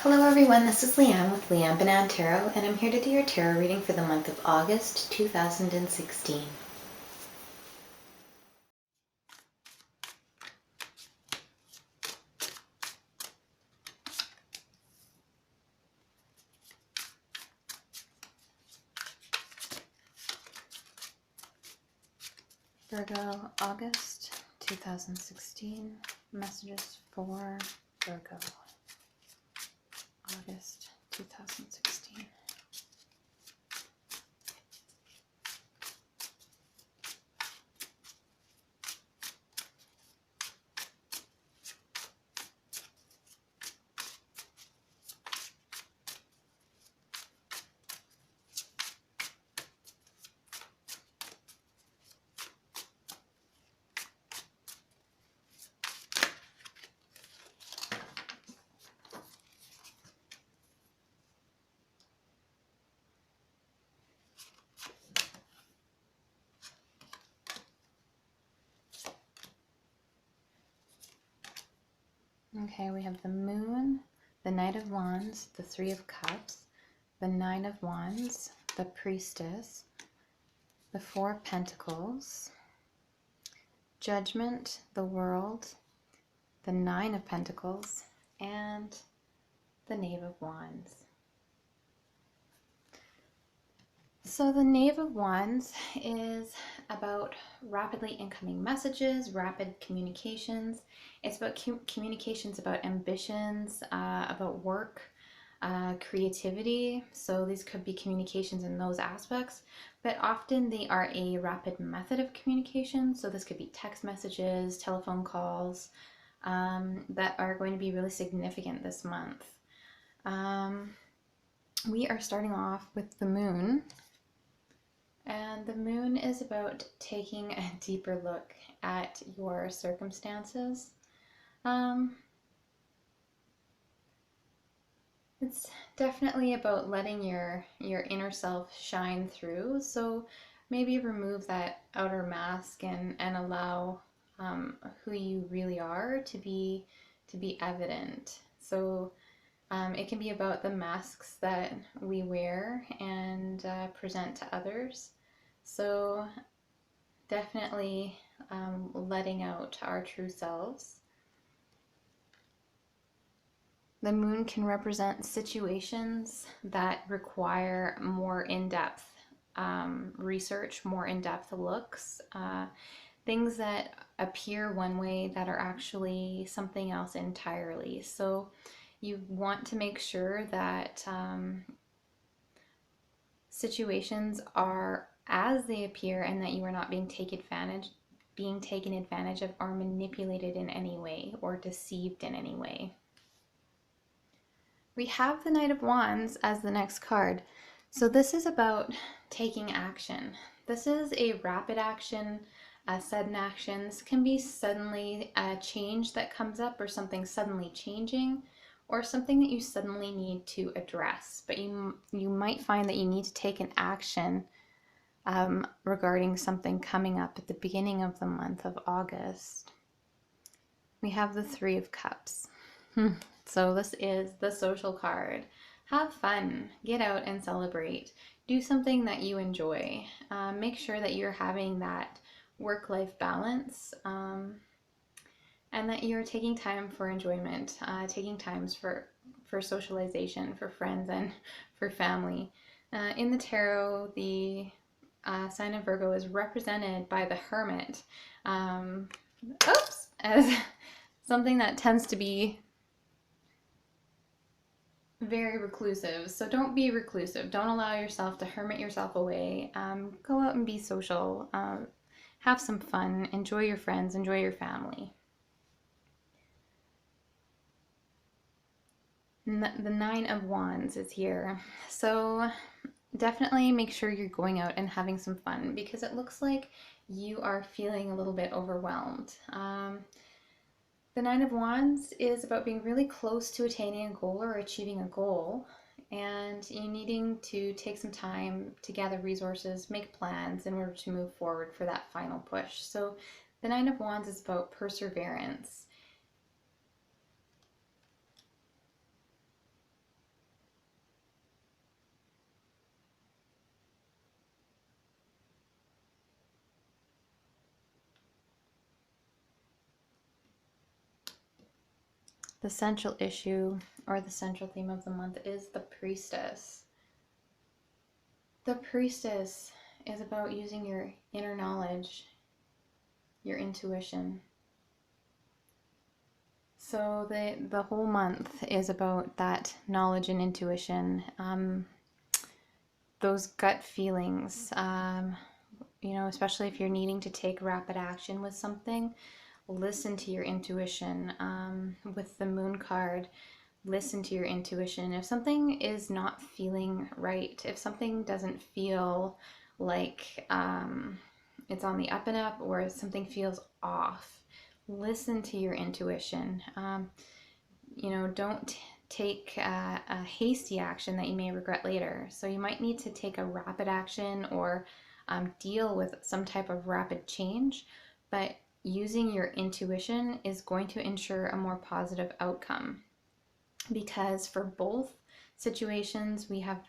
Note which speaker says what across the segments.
Speaker 1: Hello everyone, this is Leanne with Leanne Banan Tarot, and I'm here to do your tarot reading for the month of August 2016. Virgo, August 2016. Messages for Virgo, August 2016. Okay, we have the Moon, the Knight of Wands, the Three of Cups, the Nine of Wands, the Priestess, the Four of Pentacles, Judgment, the World, the Nine of Pentacles, and the Knave of Wands. So the Knave of Wands is about rapidly incoming messages, rapid communications. It's about communications about ambitions, about work, creativity. So these could be communications in those aspects, but often they are a rapid method of communication. So this could be text messages, telephone calls, that are going to be really significant this month. We are starting off with the Moon. And the Moon is about taking a deeper look at your circumstances. It's definitely about letting your inner self shine through. So maybe remove that outer mask and allow who you really are to be evident. So it can be about the masks that we wear and present to others. So definitely letting out our true selves. The Moon can represent situations that require more in-depth research, more in-depth looks, things that appear one way that are actually something else entirely. So you want to make sure that situations are as they appear and that you are not being taken advantage of or manipulated in any way or deceived in any way. We have the Knight of Wands as the next card. So this is about taking action. This is a rapid action, a sudden action. This can be suddenly a change that comes up or something suddenly changing or something that you suddenly need to address. But you might find that you need to take an action regarding something coming up at the beginning of the month of August. We have the Three of Cups. So this is the social card. Have fun, get out and celebrate. Do something that you enjoy. Make sure that you're having that work-life balance and that you're taking time for enjoyment, taking times for socialization, for friends and for family. In the tarot, the sign of Virgo is represented by the Hermit. As something that tends to be very reclusive. So don't be reclusive. Don't allow yourself to hermit yourself away. Go out and be social. Have some fun. Enjoy your friends. Enjoy your family. The Nine of Wands is here. So definitely make sure you're going out and having some fun because it looks like you are feeling a little bit overwhelmed. The Nine of Wands is about being really close to attaining a goal or achieving a goal, and you needing to take some time to gather resources, make plans in order to move forward for that final push. So the Nine of Wands is about perseverance. The central issue or the central theme of the month is the priestess. The priestess is about using your inner knowledge, your intuition. So the whole month is about that knowledge and intuition, those gut feelings. Especially if you're needing to take rapid action with something, listen to your intuition. With the moon card, listen to your intuition. If something is not feeling right, if something doesn't feel like it's on the up and up, or something feels off, listen to your intuition. Don't take a hasty action that you may regret later. So you might need to take a rapid action or deal with some type of rapid change, but using your intuition is going to ensure a more positive outcome, because for both situations we have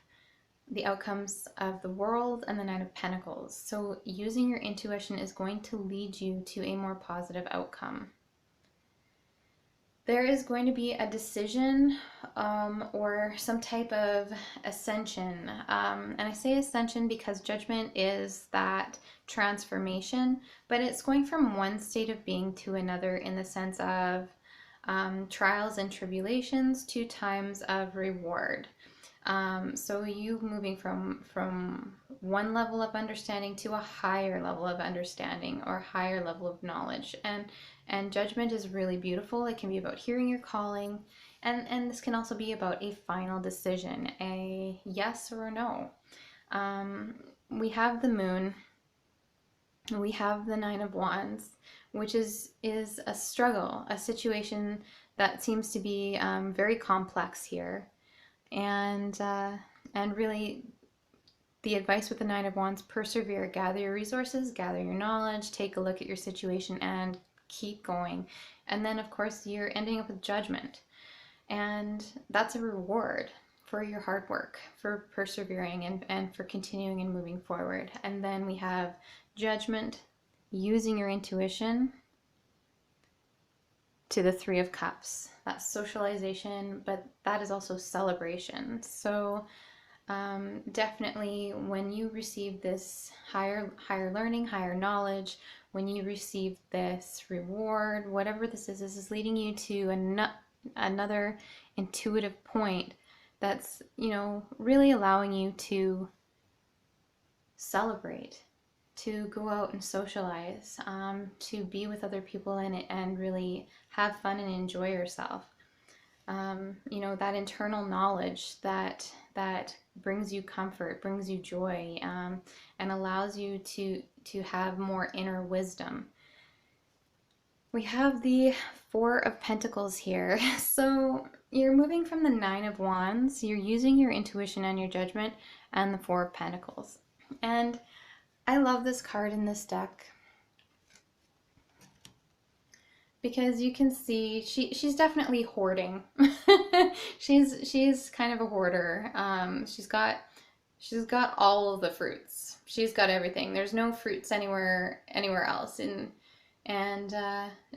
Speaker 1: the outcomes of the World and the Knight of Pentacles. So using your intuition is going to lead you to a more positive outcome. There is going to be a decision or some type of ascension. And I say ascension because Judgment is that transformation, but it's going from one state of being to another in the sense of trials and tribulations to times of reward. So you moving from one level of understanding to a higher level of understanding or higher level of knowledge. And Judgment is really beautiful. It can be about hearing your calling, and this can also be about a final decision, a yes or a no. We have the Moon, we have the Nine of Wands, which is a struggle, a situation that seems to be very complex here. And really, the advice with the Nine of Wands: persevere, gather your resources, gather your knowledge, take a look at your situation, and keep going. And then, of course, you're ending up with Judgment. And that's a reward for your hard work, for persevering and for continuing and moving forward. And then we have Judgment, using your intuition, to the Three of Cups. That's socialization, but that is also celebration. So definitely when you receive this higher learning, higher knowledge, when you receive this reward, whatever this is leading you to another intuitive point that's, really allowing you to celebrate, to go out and socialize, to be with other people in it and really have fun and enjoy yourself. That internal knowledge that brings you comfort, brings you joy, and allows you to have more inner wisdom. We have the Four of Pentacles here. So you're moving from the Nine of Wands, you're using your intuition and your judgment, and the Four of Pentacles. And I love this card in this deck because you can see she's definitely hoarding. she's kind of a hoarder. She's got all of the fruits. She's got everything. There's no fruits anywhere else, and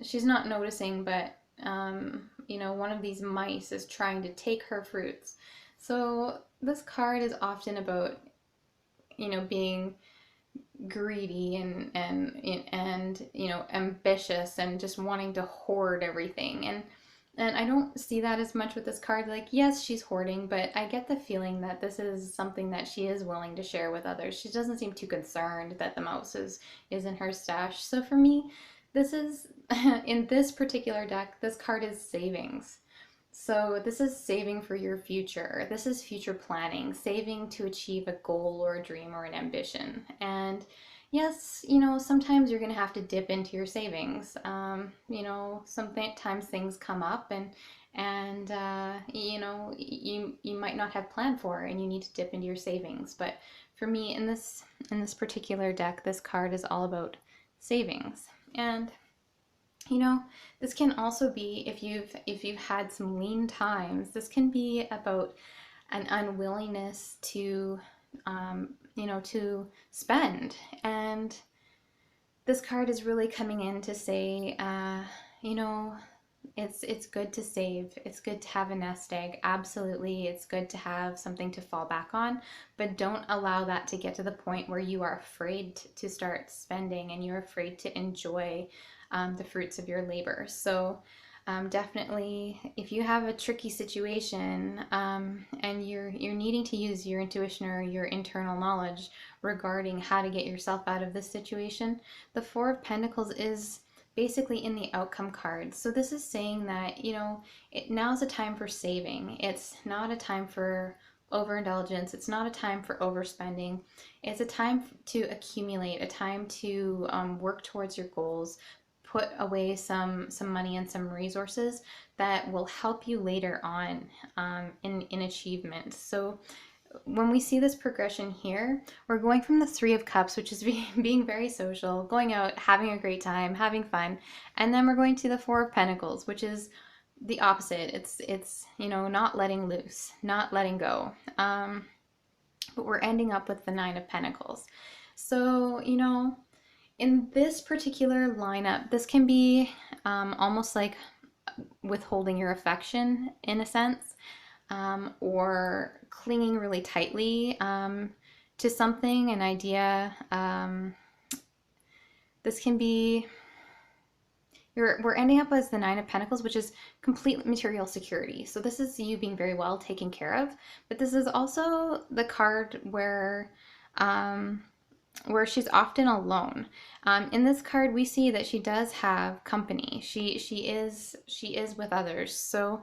Speaker 1: she's not noticing, but one of these mice is trying to take her fruits. So this card is often about being greedy and ambitious and just wanting to hoard everything, and I don't see that as much with this card. Like, yes, she's hoarding, but I get the feeling that this is something that she is willing to share with others. She doesn't seem too concerned that the mouse is in her stash. So for me, this is in this particular deck, this card is savings. So this is saving for your future. This is future planning, saving to achieve a goal or a dream or an ambition. And yes, sometimes you're going to have to dip into your savings. Sometimes things come up and you might not have planned for, and you need to dip into your savings. But for me, in this particular deck, this card is all about savings. And this can also be, if you've had some lean times, this can be about an unwillingness to to spend. And this card is really coming in to say It's good to save. It's good to have a nest egg. Absolutely, it's good to have something to fall back on, but don't allow that to get to the point where you are afraid to start spending and you're afraid to enjoy the fruits of your labor. So definitely, if you have a tricky situation and you're needing to use your intuition or your internal knowledge regarding how to get yourself out of this situation, the Four of Pentacles is basically in the outcome card. So this is saying that, now's a time for saving. It's not a time for overindulgence. It's not a time for overspending. It's a time to accumulate, a time to work towards your goals, put away some money and some resources that will help you later on in achievement. So when we see this progression here, we're going from the Three of Cups, which is being very social, going out, having a great time, having fun, and then we're going to the Four of Pentacles, which is the opposite. It's not letting loose, not letting go. But we're ending up with the Nine of Pentacles. So, in this particular lineup, this can be almost like withholding your affection in a sense, or clinging really tightly to something, an idea. This can be, we're ending up as the Nine of Pentacles, which is complete material security. So this is you being very well taken care of, but this is also the card where she's often alone. In this card, we see that she does have company. She is with others. So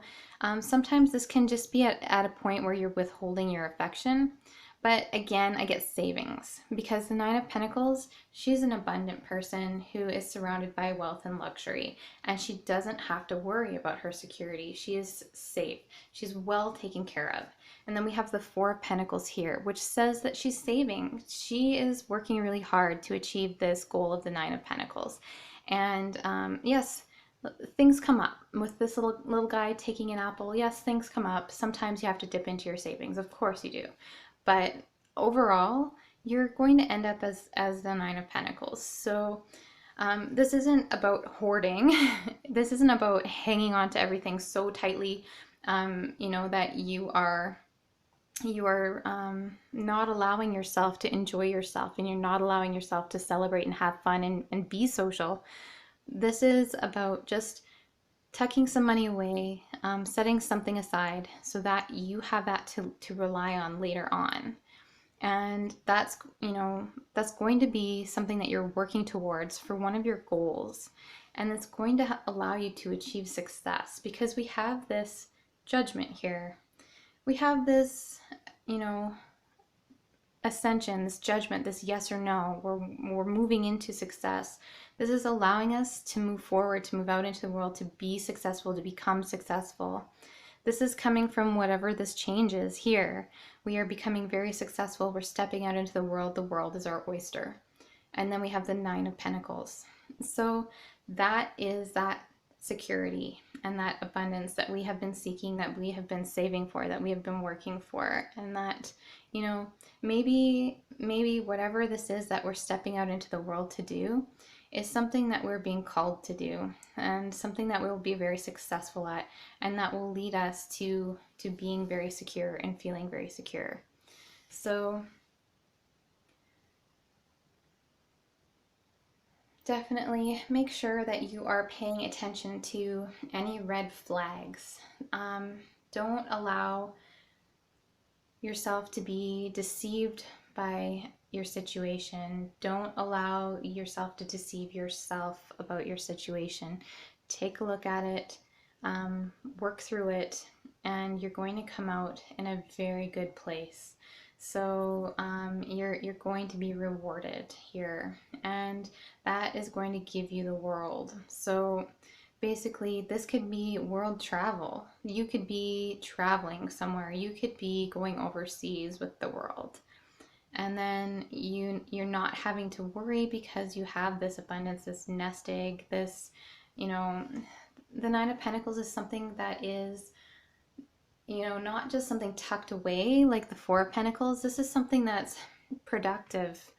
Speaker 1: sometimes this can just be at a point where you're withholding your affection. But again, I get savings because the Nine of Pentacles, she's an abundant person who is surrounded by wealth and luxury, and she doesn't have to worry about her security. She is safe. She's well taken care of. And then we have the Four of Pentacles here, which says that she's saving. She is working really hard to achieve this goal of the Nine of Pentacles. And yes, things come up with this little guy taking an apple. Yes, things come up. Sometimes you have to dip into your savings. Of course you do. But overall, you're going to end up as the Nine of Pentacles. So this isn't about hoarding. This isn't about hanging on to everything so tightly, that you are not allowing yourself to enjoy yourself, and you're not allowing yourself to celebrate and have fun and be social. This is about just tucking some money away, setting something aside so that you have that to rely on later on. And that's going to be something that you're working towards for one of your goals. And it's going to allow you to achieve success because we have this judgment here. We have this, ascension, this judgment, this yes or no. We're moving into success. This is allowing us to move forward, to move out into the world, to be successful, to become successful. This is coming from whatever this change is here. We are becoming very successful. We're stepping out into the world. The world is our oyster. And then we have the Nine of Pentacles. So that is that security and that abundance that we have been seeking, that we have been saving for, that we have been working for. And that, maybe whatever this is that we're stepping out into the world to do is something that we're being called to do, and something that we'll be very successful at, and that will lead us to being very secure and feeling very secure. So definitely make sure that you are paying attention to any red flags. Don't allow yourself to be deceived by your situation. Don't allow yourself to deceive yourself about your situation. Take a look at it, work through it, and you're going to come out in a very good place. So you're going to be rewarded here, and that is going to give you the world. So basically, this could be world travel. You could be traveling somewhere. You could be going overseas with the world. And then you're not having to worry because you have this abundance, this nest egg, this, the Nine of Pentacles is something that is, not just something tucked away like the Four of Pentacles. This is something that's productive.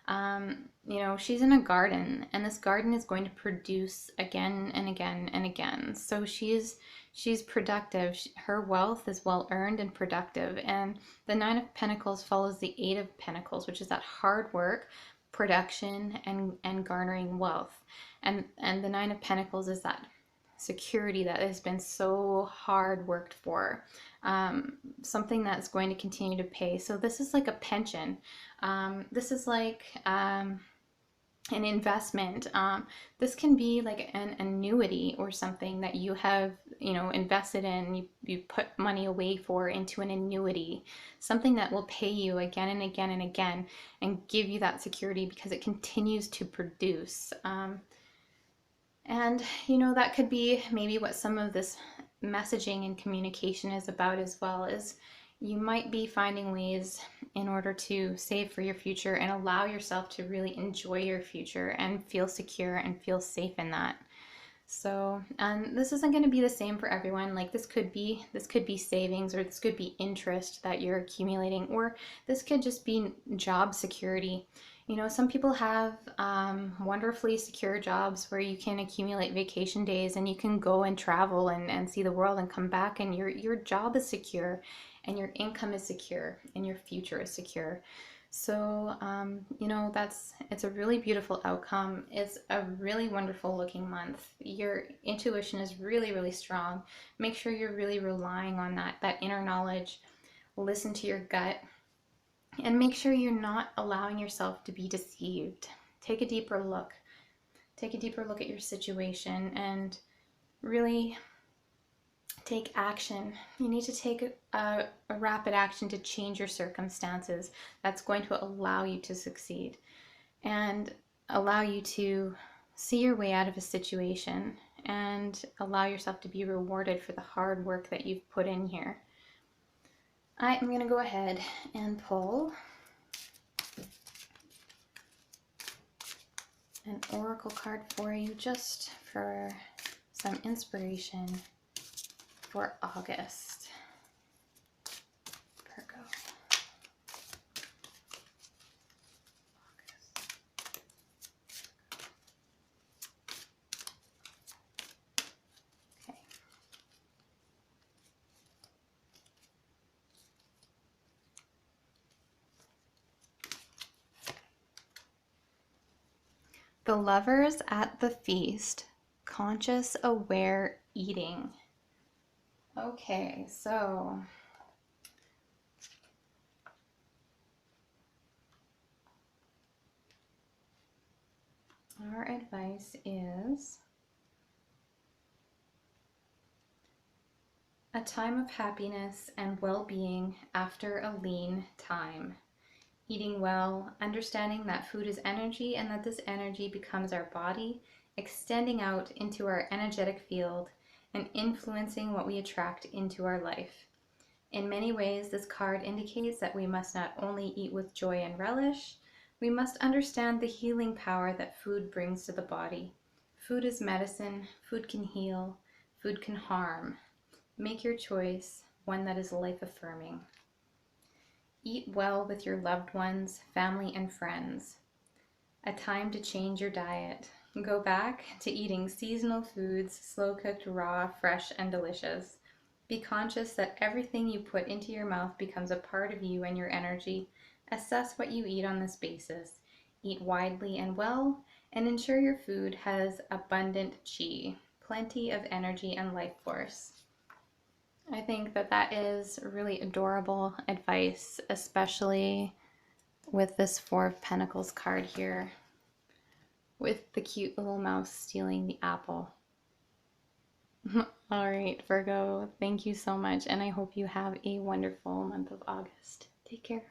Speaker 1: You know, she's in a garden, and this garden is going to produce again and again and again. So she's productive. Her wealth is well earned and productive. And the Nine of Pentacles follows the Eight of Pentacles, which is that hard work, production, and garnering wealth. And the Nine of Pentacles is that security that has been so hard worked for, something that's going to continue to pay. So this is like a pension. This is like an investment. This can be like an annuity or something that you have, you know, invested in. You put money away for into an annuity, something that will pay you again and again and again, and give you that security because it continues to produce. And, you know, that could be maybe what some of this messaging and communication is about as well, is you might be finding ways in order to save for your future and allow yourself to really enjoy your future and feel secure and feel safe in that. So, and this isn't going to be the same for everyone. Like this could be savings, or this could be interest that you're accumulating, or this could just be job security. You know, some people have wonderfully secure jobs where you can accumulate vacation days and you can go and travel and see the world and come back, and your job is secure and your income is secure and your future is secure. So, you know, it's a really beautiful outcome. It's a really wonderful looking month. Your intuition is really, really strong. Make sure you're really relying on that inner knowledge. Listen to your gut. And make sure you're not allowing yourself to be deceived. Take a deeper look. Take a deeper look at your situation and really take action. You need to take a rapid action to change your circumstances. That's going to allow you to succeed and allow you to see your way out of a situation and allow yourself to be rewarded for the hard work that you've put in here. I am going to go ahead and pull an oracle card for you, just for some inspiration for August. Virgo. August. Okay. The lovers at the feast, conscious, aware eating. Okay, so our advice is a time of happiness and well-being after a lean time. Eating well, understanding that food is energy and that this energy becomes our body, extending out into our energetic field and influencing what we attract into our life. In many ways, this card indicates that we must not only eat with joy and relish, we must understand the healing power that food brings to the body. Food is medicine, food can heal, food can harm. Make your choice, one that is life-affirming. Eat well with your loved ones, family, and friends. A time to change your diet. Go back to eating seasonal foods, slow-cooked, raw, fresh, and delicious. Be conscious that everything you put into your mouth becomes a part of you and your energy. Assess what you eat on this basis. Eat widely and well, and ensure your food has abundant chi, plenty of energy and life force. I think that is really adorable advice, especially with this Four of Pentacles card here, with the cute little mouse stealing the apple. All right, Virgo, thank you so much, and I hope you have a wonderful month of August. Take care.